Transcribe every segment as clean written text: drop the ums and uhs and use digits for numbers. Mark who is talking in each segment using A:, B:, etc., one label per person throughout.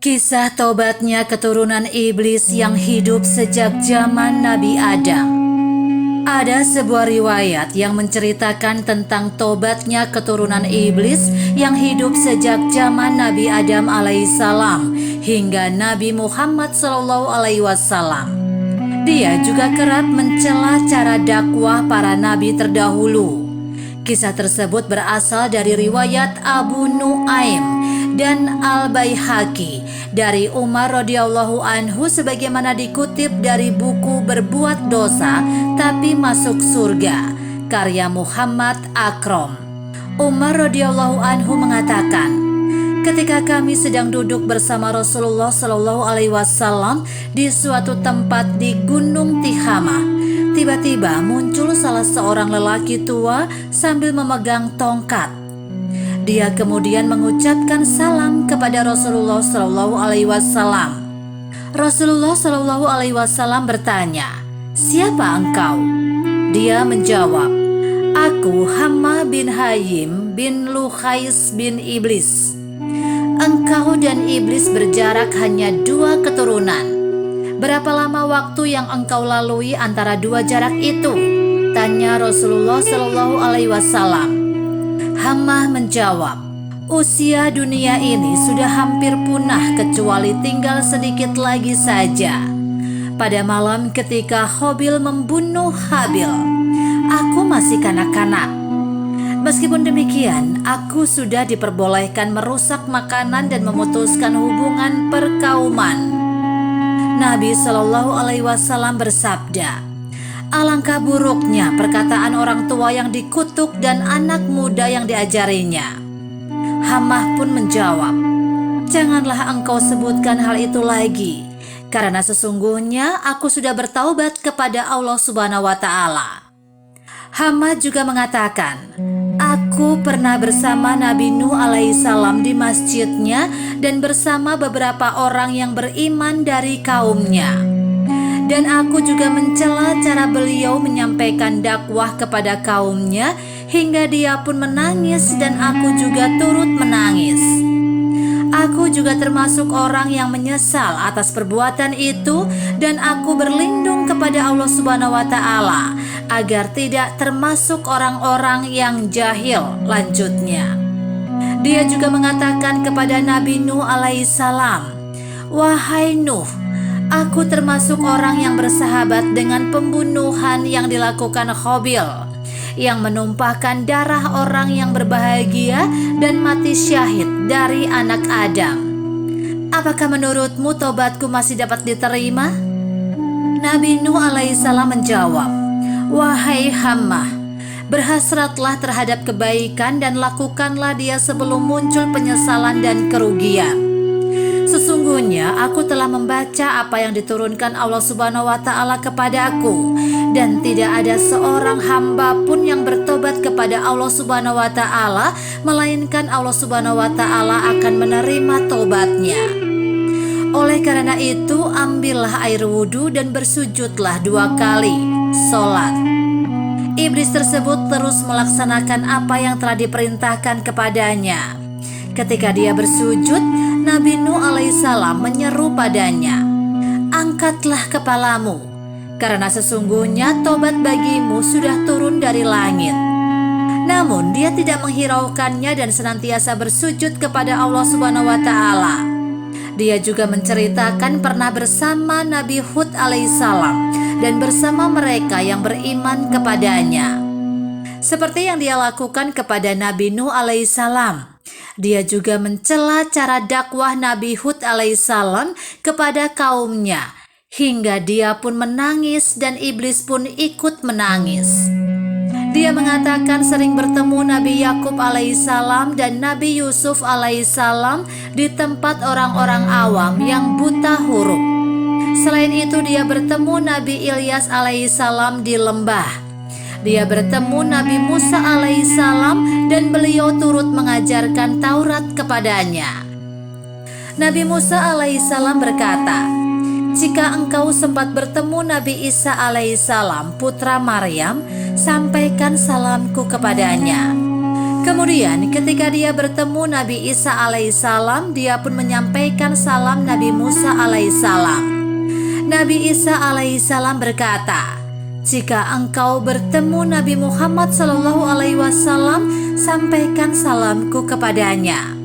A: Kisah tobatnya keturunan iblis yang hidup sejak zaman Nabi Adam. Ada sebuah riwayat yang menceritakan tentang tobatnya keturunan iblis yang hidup sejak zaman Nabi Adam alaihissalam hingga Nabi Muhammad SAW. Dia juga kerap mencela cara dakwah para nabi terdahulu. Kisah tersebut berasal dari riwayat Abu Nuaim dan Al-Baihaqi dari Umar radhiyallahu anhu sebagaimana dikutip dari buku Berbuat Dosa Tapi Masuk Surga karya Muhammad Akrom. Umar radhiyallahu anhu mengatakan, ketika kami sedang duduk bersama Rasulullah SAW di suatu tempat di Gunung Tihamah, tiba-tiba muncul salah seorang lelaki tua sambil memegang tongkat. Dia kemudian mengucapkan salam kepada Rasulullah SAW. Rasulullah SAW bertanya, "Siapa engkau?" Dia menjawab, "Aku Hamma bin Hayim bin Luhais bin Iblis." "Engkau dan iblis berjarak hanya 2 keturunan. Berapa lama waktu yang engkau lalui antara 2 jarak itu?" tanya Rasulullah SAW. Hammah menjawab, "Usia dunia ini sudah hampir punah kecuali tinggal sedikit lagi saja. Pada malam ketika Qabil membunuh Habil, aku masih kanak-kanak. Meskipun demikian, aku sudah diperbolehkan merusak makanan dan memutuskan hubungan perkauman." Nabi SAW bersabda, "Alangkah buruknya perkataan orang tua yang dikutuk dan anak muda yang diajarinya." Hammah pun menjawab, "Janganlah engkau sebutkan hal itu lagi, karena sesungguhnya aku sudah bertaubat kepada Allah Subhanahu wa Ta'ala." Hammah juga mengatakan, "Aku pernah bersama Nabi Nuh alaihissalam di masjidnya dan bersama beberapa orang yang beriman dari kaumnya. Dan aku juga mencela cara beliau menyampaikan dakwah kepada kaumnya hingga dia pun menangis dan aku juga turut menangis. Aku juga termasuk orang yang menyesal atas perbuatan itu dan aku berlindung kepada Allah Subhanahu wa Ta'ala agar tidak termasuk orang-orang yang jahil." Lanjutnya, dia juga mengatakan kepada Nabi Nuh alaihissalam, "Wahai Nuh, aku termasuk orang yang bersahabat dengan pembunuhan yang dilakukan Qabil, yang menumpahkan darah orang yang berbahagia dan mati syahid dari anak Adam. Apakah menurutmu tobatku masih dapat diterima?" Nabi Nuh alaihissalam menjawab, "Wahai Hammah, berhasratlah terhadap kebaikan dan lakukanlah dia sebelum muncul penyesalan dan kerugian. Sesungguhnya aku telah membaca apa yang diturunkan Allah Subhanahu wa Ta'ala kepadaku, dan tidak ada seorang hamba pun yang bertobat kepada Allah Subhanahu wa Ta'ala melainkan Allah Subhanahu wa Ta'ala akan menerima tobatnya. Oleh karena itu, ambillah air wudhu dan bersujudlah 2 kali sholat." Iblis tersebut terus melaksanakan apa yang telah diperintahkan kepadanya. Ketika dia bersujud, Nabi Nuh alaihissalam menyeru padanya, "Angkatlah kepalamu, karena sesungguhnya tobat bagimu sudah turun dari langit." Namun dia tidak menghiraukannya dan senantiasa bersujud kepada Allah Subhanahu wa Ta'ala. Dia juga menceritakan pernah bersama Nabi Hud alaihissalam dan bersama mereka yang beriman kepadanya. Seperti yang dia lakukan kepada Nabi Nuh alaihissalam, dia juga mencela cara dakwah Nabi Hud alaihissalam kepada kaumnya hingga dia pun menangis dan iblis pun ikut menangis. Dia mengatakan sering bertemu Nabi Yakub alaihissalam dan Nabi Yusuf alaihissalam di tempat orang-orang awam yang buta huruf. Selain itu dia bertemu Nabi Ilyas alaihissalam di lembah. Dia bertemu Nabi Musa alaihissalam dan beliau turut mengajarkan Taurat kepadanya. Nabi Musa alaihissalam berkata, "Jika engkau sempat bertemu Nabi Isa alaihissalam, putra Maryam, sampaikan salamku kepadanya. Kemudian ketika dia bertemu Nabi Isa alaihissalam, dia pun menyampaikan salam Nabi Musa alaihissalam. Nabi Isa alaihissalam berkata, "Jika engkau bertemu Nabi Muhammad sallallahu alaihi wasallam, sampaikan salamku kepadanya."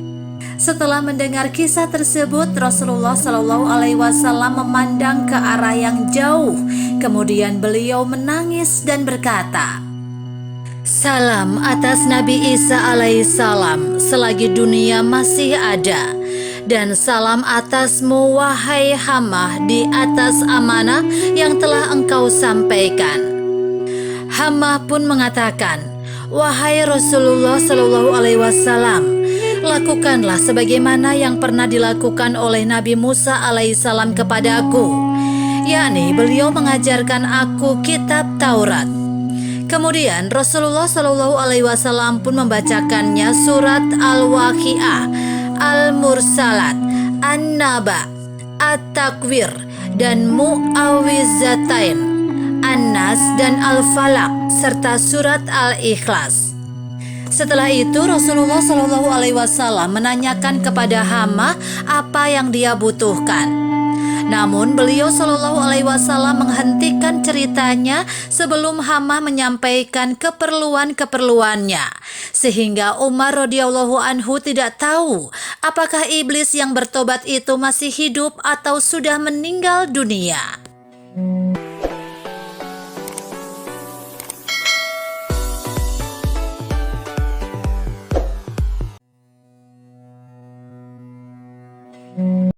A: Setelah mendengar kisah tersebut, Rasulullah sallallahu alaihi wasallam memandang ke arah yang jauh. Kemudian beliau menangis dan berkata, "Salam atas Nabi Isa alaihissalam selagi dunia masih ada. Dan salam atasmu wahai hamba di atas amanah yang telah engkau sampaikan." Hamba pun mengatakan, "Wahai Rasulullah sallallahu alaihi wasallam, lakukanlah sebagaimana yang pernah dilakukan oleh Nabi Musa alaihissalam kepadaku, yakni beliau mengajarkan aku kitab Taurat." Kemudian Rasulullah Shallallahu Alaihi Wasallam pun membacakannya surat Al-Waqi'ah, Al-Mursalat, An-Naba, At-Takwir, dan Mu'awwizatain, An-Nas dan Al-Falaq, serta surat Al-Ikhlas. Setelah itu Rasulullah Shallallahu Alaihi Wasallam menanyakan kepada hamba apa yang dia butuhkan. Namun beliau Shallallahu Alaihi Wasallam menghentikan ceritanya sebelum hamba menyampaikan keperluannya, sehingga Umar radhiyallahu anhu tidak tahu apakah iblis yang bertobat itu masih hidup atau sudah meninggal dunia.